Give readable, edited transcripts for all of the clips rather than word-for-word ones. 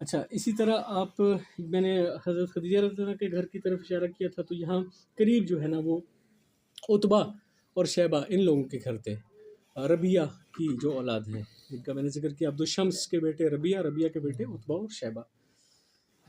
اچھا اسی طرح آپ میں نے حضرت خدیجہ رضی اللہ عنہا کے گھر کی طرف اشارہ کیا تھا، تو یہاں قریب جو ہے نا وہ عتبہ اور شیبہ ان لوگوں کے گھر تھے، ربیہ کی جو اولاد ہیں جن کا میں نے ذکر کیا، عبدالشمس کے بیٹے ربیہ، ربیہ کے بیٹے عتبہ اور شیبہ۔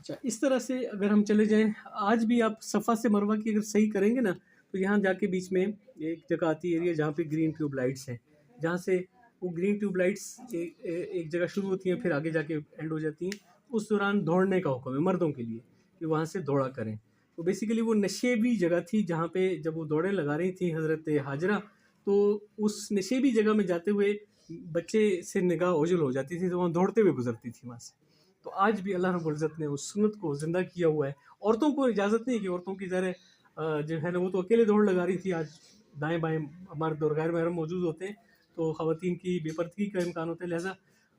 اچھا اس طرح سے اگر ہم چلے جائیں، آج بھی آپ صفا سے مروہ کی اگر صحیح کریں گے نا، تو یہاں جا کے بیچ میں ایک جگہ آتی ہے ایریا جہاں پہ گرین ٹیوب لائٹس ہیں، جہاں سے وہ گرین ٹیوب لائٹس ایک جگہ شروع ہوتی ہیں پھر آگے جا کے اینڈ ہو جاتی ہیں۔ اس دوران دوڑنے کا حکم ہے مردوں کے لیے کہ وہاں سے دوڑا کریں۔ تو بیسیکلی وہ نشیبی جگہ تھی جہاں پہ جب وہ دوڑیں لگا رہی تھیں حضرت ہاجرہ، تو اس نشیبی جگہ میں جاتے ہوئے بچے سے نگاہ اوجھل ہو جاتی تھی تو وہاں دوڑتے ہوئے گزرتی تھی وہاں سے۔ تو آج بھی اللہ رب العزت نے اس سنت کو زندہ کیا ہوا ہے۔ عورتوں کو اجازت نہیں کہ عورتوں کی ذرا جو ہے نا وہ تو اکیلے دوڑ لگا رہی تھی، آج دائیں بائیں مرد اور غیر محرم موجود ہوتے ہیں تو خواتین کی بے پردگی کا امکان ہوتا ہے، لہٰذا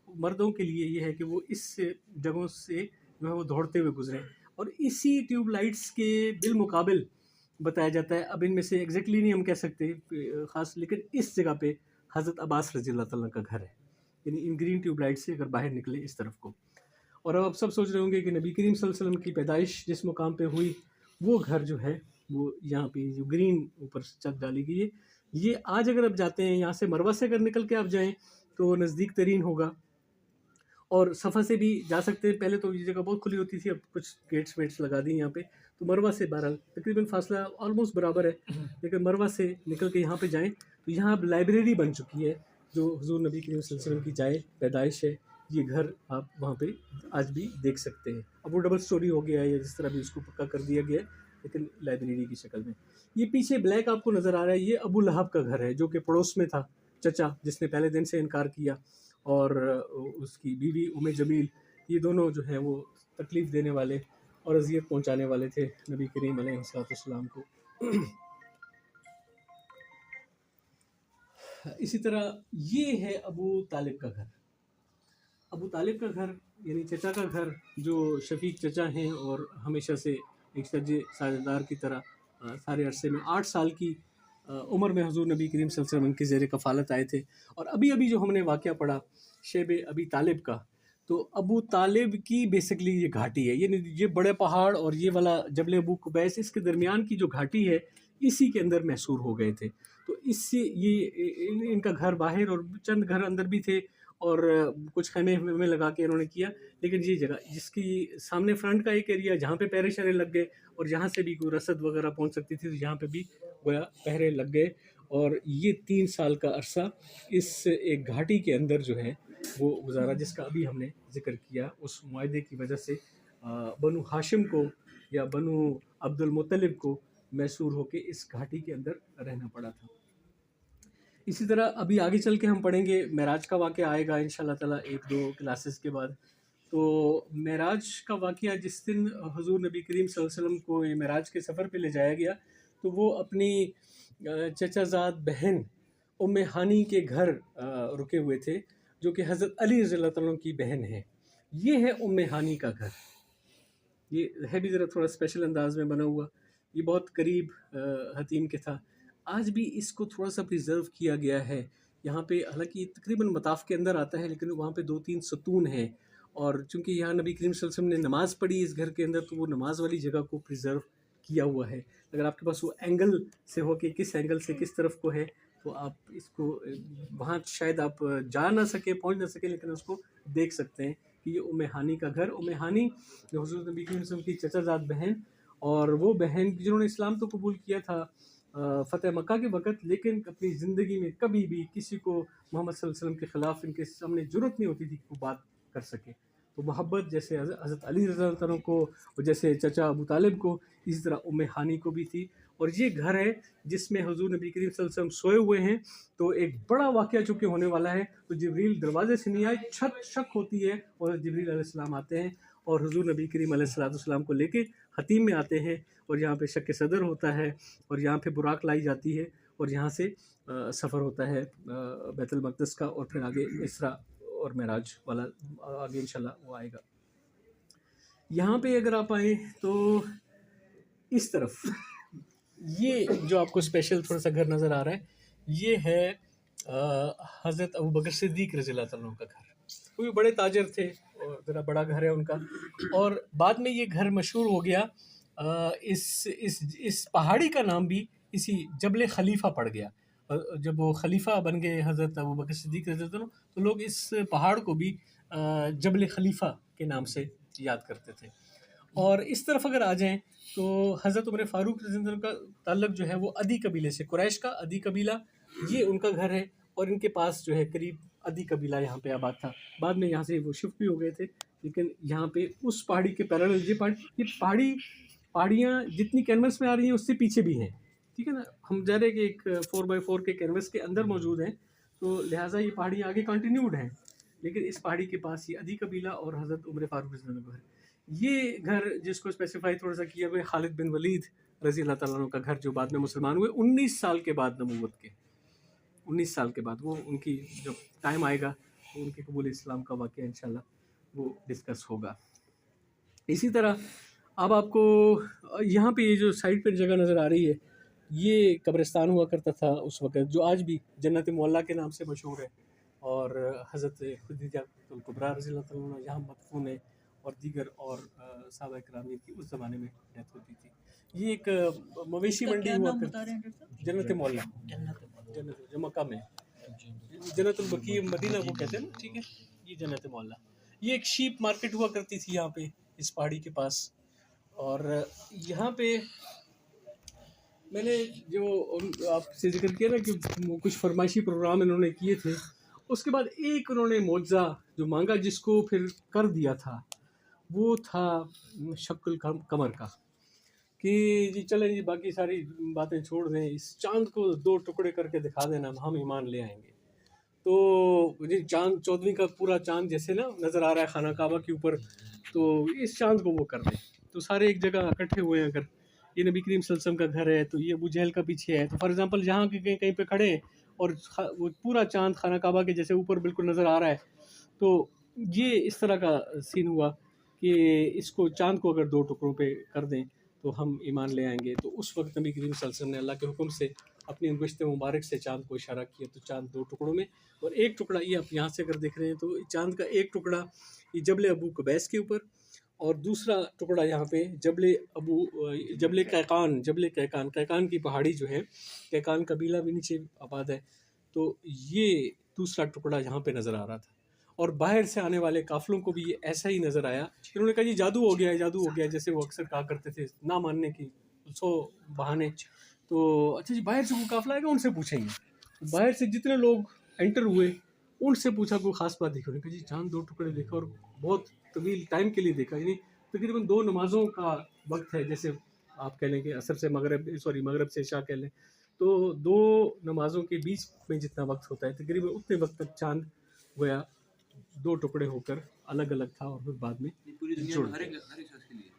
مردوں کے لیے یہ ہے کہ وہ اس جگہوں سے جو ہے وہ دوڑتے ہوئے گزریں۔ اور اسی ٹیوب لائٹس کے بالمقابل بتایا جاتا ہے، اب ان میں سے ایگزیکٹلی نہیں ہم کہہ سکتے خاص، لیکن اس جگہ پہ حضرت عباس رضی اللہ تعالیٰ کا گھر ہے، یعنی ان گرین ٹیوب لائٹ سے اگر باہر نکلے اس طرف کو۔ اور اب آپ سب سوچ رہے ہوں گے کہ نبی کریم صلی اللہ علیہ وسلم کی پیدائش جس مقام پہ ہوئی وہ گھر جو ہے وہ یہاں پہ جو گرین اوپر چھت ڈالی گئی ہے، یہ آج اگر آپ جاتے ہیں یہاں سے مروہ سے اگر نکل کے آپ جائیں تو نزدیک ترین ہوگا، اور صفا سے بھی جا سکتے ہیں۔ پہلے تو یہ جگہ بہت کھلی ہوتی تھی، اب کچھ گیٹس ویٹس لگا دی یہاں پہ، تو مروہ سے بہرحال تقریباً فاصلہ آلموسٹ برابر ہے، لیکن مروہ سے نکل کے یہاں پہ جائیں تو یہاں اب لائبریری بن چکی ہے جو حضور نبی کریم صلی اللہ علیہ وسلم کی جائے پیدائش ہے۔ یہ گھر آپ وہاں پہ آج بھی دیکھ سکتے ہیں۔ اب وہ ڈبل سٹوری ہو گیا ہے یا جس طرح بھی اس کو پکا کر دیا گیا ہے، لیکن لائبریری کی شکل میں۔ یہ پیچھے بلیک آپ کو نظر آ رہا ہے، یہ ابو لہب کا گھر ہے جو کہ پڑوس میں تھا، چچا جس نے پہلے دن سے انکار کیا، اور اس کی بیوی جمیل، یہ دونوں جو ہیں وہ تکلیف دینے والے اور اذیت پہنچانے والے تھے نبی کریم علیہ السلام کو۔ اسی طرح یہ ہے ابو طالب کا گھر۔ ابو طالب کا گھر یعنی چچا کا گھر، جو شفیق چچا ہیں اور ہمیشہ سے ایک ساجد دار کی طرح سارے عرصے میں 8 سال کی عمر میں حضور نبی کریم صلی اللہ علیہ وسلم کی زیر کفالت آئے تھے۔ اور ابھی جو ہم نے واقعہ پڑھا شیب ابی طالب کا، تو ابو طالب کی بیسکلی یہ گھاٹی ہے، یہ بڑے پہاڑ اور یہ والا جبل ابو قبیس، اس کے درمیان کی جو گھاٹی ہے اسی کے اندر محصور ہو گئے تھے۔ تو اس سے یہ ان کا گھر باہر اور چند گھر اندر بھی تھے، اور کچھ خیمے میں لگا کے انہوں نے کیا، لیکن یہ جگہ جس کی سامنے فرنٹ کا ایک ایریا جہاں پہ پہرے شہرے لگ گئے، اور جہاں سے بھی کوئی رسد وغیرہ پہنچ سکتی تھی تو یہاں پہ بھی گویا پہرے لگ گئے۔ اور یہ 3 سال کا عرصہ اس ایک گھاٹی کے اندر جو ہے وہ گزارا، جس کا ابھی ہم نے ذکر کیا۔ اس معاہدے کی وجہ سے بنو ہاشم کو یا بنو عبد المطلب کو محصور ہو کے اس گھاٹی کے اندر رہنا پڑا تھا۔ اسی طرح ابھی آگے چل کے ہم پڑھیں گے، معراج کا واقعہ آئے گا انشاءاللہ تعالیٰ 1-2 کلاسز کے بعد۔ تو معراج کا واقعہ جس دن حضور نبی کریم صلی اللہ علیہ وسلم کو یہ معراج کے سفر پہ لے جایا گیا، تو وہ اپنی چچا زاد بہن ام ہانی کے گھر رکے ہوئے تھے، جو کہ حضرت علی رضی اللہ تعالیٰ کی بہن ہے۔ یہ ہے ام ہانی کا گھر، یہ ہے بھی ذرا تھوڑا اسپیشل انداز میں بنا ہوا، یہ بہت قریب حتیم کے تھا۔ آج بھی اس کو تھوڑا سا پریزرو کیا گیا ہے یہاں پہ، حالانکہ تقریباً مطاف کے اندر آتا ہے لیکن وہاں پہ 2-3 ستون ہیں، اور چونکہ یہاں نبی کریم صلی اللہ علیہ وسلم نے نماز پڑھی اس گھر کے اندر، تو وہ نماز والی جگہ کو پریزرو کیا ہوا ہے۔ اگر آپ کے پاس وہ اینگل سے ہو کہ کس اینگل سے کس طرف کو ہے، تو آپ اس کو وہاں شاید آپ جا نہ سکے، پہنچ نہ سکے، لیکن اس کو دیکھ سکتے ہیں کہ یہ ام ہانی کا گھر۔ ام ہانی جو حضور نبی کریم صلی اللہ علیہ وسلم کی چچا زاد بہن، اور وہ بہن جنہوں نے اسلام تو قبول کیا تھا فتح مکہ کے وقت، لیکن اپنی زندگی میں کبھی بھی کسی کو محمد صلی اللہ علیہ وسلم کے خلاف ان کے سامنے جرأت نہیں ہوتی تھی کہ وہ بات کر سکے۔ تو محبت جیسے حضرت علی رضی اللہ عنہ کو، اور جیسے چچا ابو طالب کو، اسی طرح ام ہانی کو بھی تھی۔ اور یہ گھر ہے جس میں حضور نبی کریم صلی اللہ علیہ وسلم سوئے ہوئے ہیں، تو ایک بڑا واقعہ چونکہ ہونے والا ہے، تو جبریل دروازے سے نہیں آئے، چھت شک ہوتی ہے، اور جبریل علیہ السلام آتے ہیں اور حضور نبی کریم علیہ السلام کو لے کے حتیم میں آتے ہیں، اور یہاں پہ شک صدر ہوتا ہے، اور یہاں پہ براق لائی جاتی ہے، اور یہاں سے سفر ہوتا ہے بیت المقدس کا، اور پھر آگے اسرا اور معراج والا آگے انشاءاللہ وہ آئے گا۔ یہاں پہ اگر آپ آئیں تو اس طرف یہ جو آپ کو اسپیشل تھوڑا سا گھر نظر آ رہا ہے، یہ ہے حضرت ابو بکر صدیق رضی اللہ تعالیٰ عنہ کا گھر۔ وہ بھی بڑے تاجر تھے اور ذرا بڑا گھر ہے ان کا. اور بعد میں یہ گھر مشہور ہو گیا. اس پہاڑی کا نام بھی اسی جبل خلیفہ پڑ گیا. جب وہ خلیفہ بن گئے حضرت ابوبکر صدیق رضی اللہ عنہ تو لوگ اس پہاڑ کو بھی جبل خلیفہ کے نام سے یاد کرتے تھے. اور اس طرف اگر آ جائیں تو حضرت عمر فاروق رضی اللہ عنہ کا تعلق جو ہے وہ عدی قبیلے سے، قریش کا عدی قبیلہ یہ ان کا گھر ہے. اور ان کے پاس جو ہے قریب عدی قبیلہ یہاں پہ آباد تھا. بعد میں یہاں سے وہ شفٹ بھی ہو گئے تھے، لیکن یہاں پہ اس پہاڑی کے پیرالل یہ پہاڑیاں جتنی کینوس میں آ رہی ہیں اس سے پیچھے بھی ہیں. ٹھیک ہے نا، ہم جا رہے کہ ایک 4x4 کے کینوس کے اندر موجود ہیں، تو لہٰذا یہ پہاڑیاں آگے کنٹینیوڈ ہیں. لیکن اس پہاڑی کے پاس یہ عدی قبیلہ اور حضرت عمر فاروق رضی اللہ عنہ کا گھر. یہ گھر جس کو اسپیسیفائی تھوڑا سا کیا ہوا خالد بن ولید رضی اللہ تعالیٰ عنہ کا گھر، جو بعد میں مسلمان ہوئے 19 سال کے بعد نبوت کے. 19 سال کے بعد وہ ان کی جب ٹائم آئے گا تو ان کے قبول اسلام کا واقعہ انشاءاللہ وہ ڈسکس ہوگا. اسی طرح اب آپ کو یہاں پہ یہ جو سائڈ پہ جگہ نظر آ رہی ہے یہ قبرستان ہوا کرتا تھا اس وقت، جو آج بھی جنت معلیٰ کے نام سے مشہور ہے. اور حضرت خدیجہ الکبریٰ رضی اللہ تعالیٰ عنہ یہاں مدفون ہے، اور دیگر اور صحابہ کرام کی اس زمانے میں ڈیتھ ہوتی تھی. یہ ایک مویشی منڈی ہوا کرتی جنت معلیٰ، جنت جو مکہ میں جنت البقیع مدینہ وہ کہتے ہیں نا. ٹھیک ہے، یہ جنت معلیٰ. یہ ایک شیپ مارکیٹ ہوا کرتی تھی یہاں پہ اس پہاڑی کے پاس. اور یہاں پہ میں نے جو آپ سے ذکر کیا نا کہ کچھ فرمائشی پروگرام انہوں نے کیے تھے، اس کے بعد ایک انہوں نے معجزہ جو مانگا جس کو پھر کر دیا تھا، وہ تھا شق القمر کا. کہ جی چلیں جی باقی ساری باتیں چھوڑ دیں، اس چاند کو 2 ٹکڑے کر کے دکھا دینا، ہم ایمان لے آئیں گے. تو جی چاند 14ویں کا پورا چاند جیسے نا نظر آ رہا ہے خانہ کعبہ کے اوپر، تو اس چاند کو وہ کر دیں. تو سارے ایک جگہ اکٹھے ہوئے ہیں. اگر یہ نبی کریم صلی اللہ علیہ وسلم کا گھر ہے تو یہ ابو جہل کا پیچھے ہے، تو فار ایگزامپل جہاں کہیں پہ کھڑے ہیں اور وہ پورا چاند خانہ کعبہ کے جیسے اوپر بالکل نظر آ رہا ہے، تو یہ اس طرح کا سین ہوا کہ اس کو چاند کو اگر 2 ٹکڑوں پہ کر دیں تو ہم ایمان لے آئیں گے. تو اس وقت نبی کریم صلی اللہ علیہ وسلم نے اللہ کے حکم سے اپنی انگشت مبارک سے چاند کو اشارہ کیا، تو چاند 2 ٹکڑوں میں. اور ایک ٹکڑا یہ آپ یہاں سے اگر دیکھ رہے ہیں تو چاند کا ایک ٹکڑا یہ جبل ابو قبیس کے اوپر، اور دوسرا ٹکڑا یہاں پہ جبل کیقان کی پہاڑی جو ہے، کیقان قبیلہ بھی نیچے آباد ہے، تو یہ دوسرا ٹکڑا یہاں پہ نظر آ رہا تھا. اور باہر سے آنے والے قافلوں کو بھی یہ ایسا ہی نظر آیا. انہوں نے کہا جی جادو ہو گیا ہے، جادو ہو گیا ہے، جیسے وہ اکثر کہا کرتے تھے نہ ماننے کی 100 بہانے. تو اچھا جی باہر سے کوئی قافلہ آئے گا ان سے پوچھیں گے. باہر سے جتنے لوگ انٹر ہوئے ان سے پوچھا کوئی خاص بات دیکھی. انہوں نے کہا جی چاند 2 ٹکڑے دیکھا اور بہت طویل ٹائم کے لیے دیکھا، یعنی تقریباً 2 نمازوں کا وقت ہے، جیسے آپ کہہ لیں کہ عصر سے مغرب سے عشاء کہہ لیں، تو 2 نمازوں کے بیچ میں جتنا وقت ہوتا ہے تقریباً اتنے وقت تک چاند گویا 2 ٹکڑے ہو کر الگ الگ تھا. اور پھر بعد میں پوری دنیا میں ہر ایک شخص کے لیے،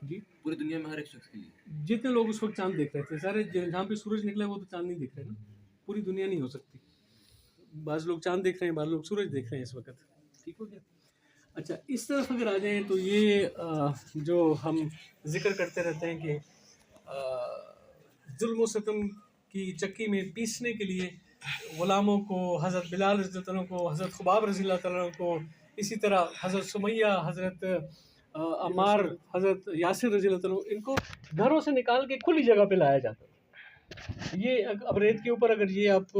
جی پوری دنیا میں ہر ایک شخص کے لیے جتنے لوگ اس وقت چاند دیکھ رہے تھے، سارے جہاں پہ سورج نکلا ہے وہ تو چاند نہیں دیکھ رہے نا، پوری دنیا نہیں ہو سکتی. بعض لوگ چاند دیکھ رہے ہیں، بعض لوگ سورج دیکھ رہے ہیں اس وقت. ٹھیک ہو گیا. اچھا اس طرف اگر آ جائیں تو یہ جو ہم ذکر کرتے رہتے ہیں کہ ظلم و ستم کی چکی میں پیسنے کے لیے غلاموں کو، حضرت بلال رضی اللہ عنہ کو، حضرت خباب رضی اللہ تعالیٰ عنہ کو، اسی طرح حضرت سمیہ، حضرت عمار، حضرت یاسر رضی اللہ تعالیٰ عنہ، ان کو گھروں سے نکال کے کھلی جگہ پہ لایا جاتا. یہ اب ریت کے اوپر اگر یہ آپ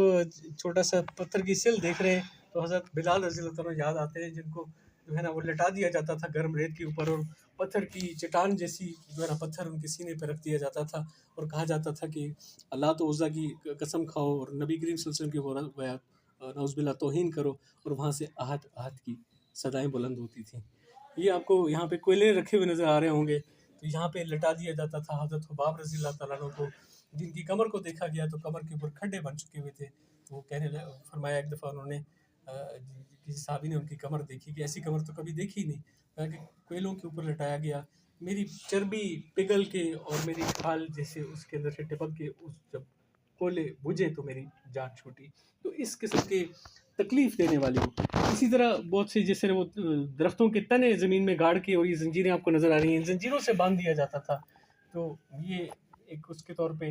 چھوٹا سا پتھر کی سل دیکھ رہے ہیں تو حضرت بلال رضی اللہ تعالیٰ عنہ یاد آتے ہیں، جن کو جو ہے نا وہ لٹا دیا جاتا تھا گرم ریت کے اوپر، اور پتھر کی چٹان جیسی جو ہے نا پتھر ان کے سینے پہ رکھ دیا جاتا تھا، اور کہا جاتا تھا کہ اللہ تو عزا کی قسم کھاؤ اور نبی کریم صلی اللہ علیہ وسلم کی نعوذ باللہ توہین کرو، اور وہاں سے آہت آہت کی صدائیں بلند ہوتی تھیں. یہ آپ کو یہاں پہ کوئلے رکھے ہوئے نظر آ رہے ہوں گے، تو یہاں پہ لٹا دیا جاتا تھا حضرت خباب رضی اللہ تعالیٰ عنہ کو، جن کی کمر کو دیکھا گیا تو کمر کے اوپر کھڈے بن چکے ہوئے تھے. تو وہ فرمایا ایک دفعہ انہوں نے کسی صحابی نے ان کی کمر دیکھی کہ ایسی کمر تو کبھی دیکھی نہیں. کہا کہ کوئلوں کے اوپر لٹایا گیا، میری چربی پگھل کے اور میری کھال جیسے اس کے اندر سے ٹپک کے جب کوئلے بجھے تو میری جان چھوٹی. تو اس قسم کے تکلیف دینے والی ہو. اسی طرح بہت سے جیسے وہ درختوں کے تنے زمین میں گاڑ کے، اور یہ زنجیریں آپ کو نظر آ رہی ہیں، ان زنجیروں سے باندھ دیا جاتا تھا. تو یہ ایک اس کے طور پہ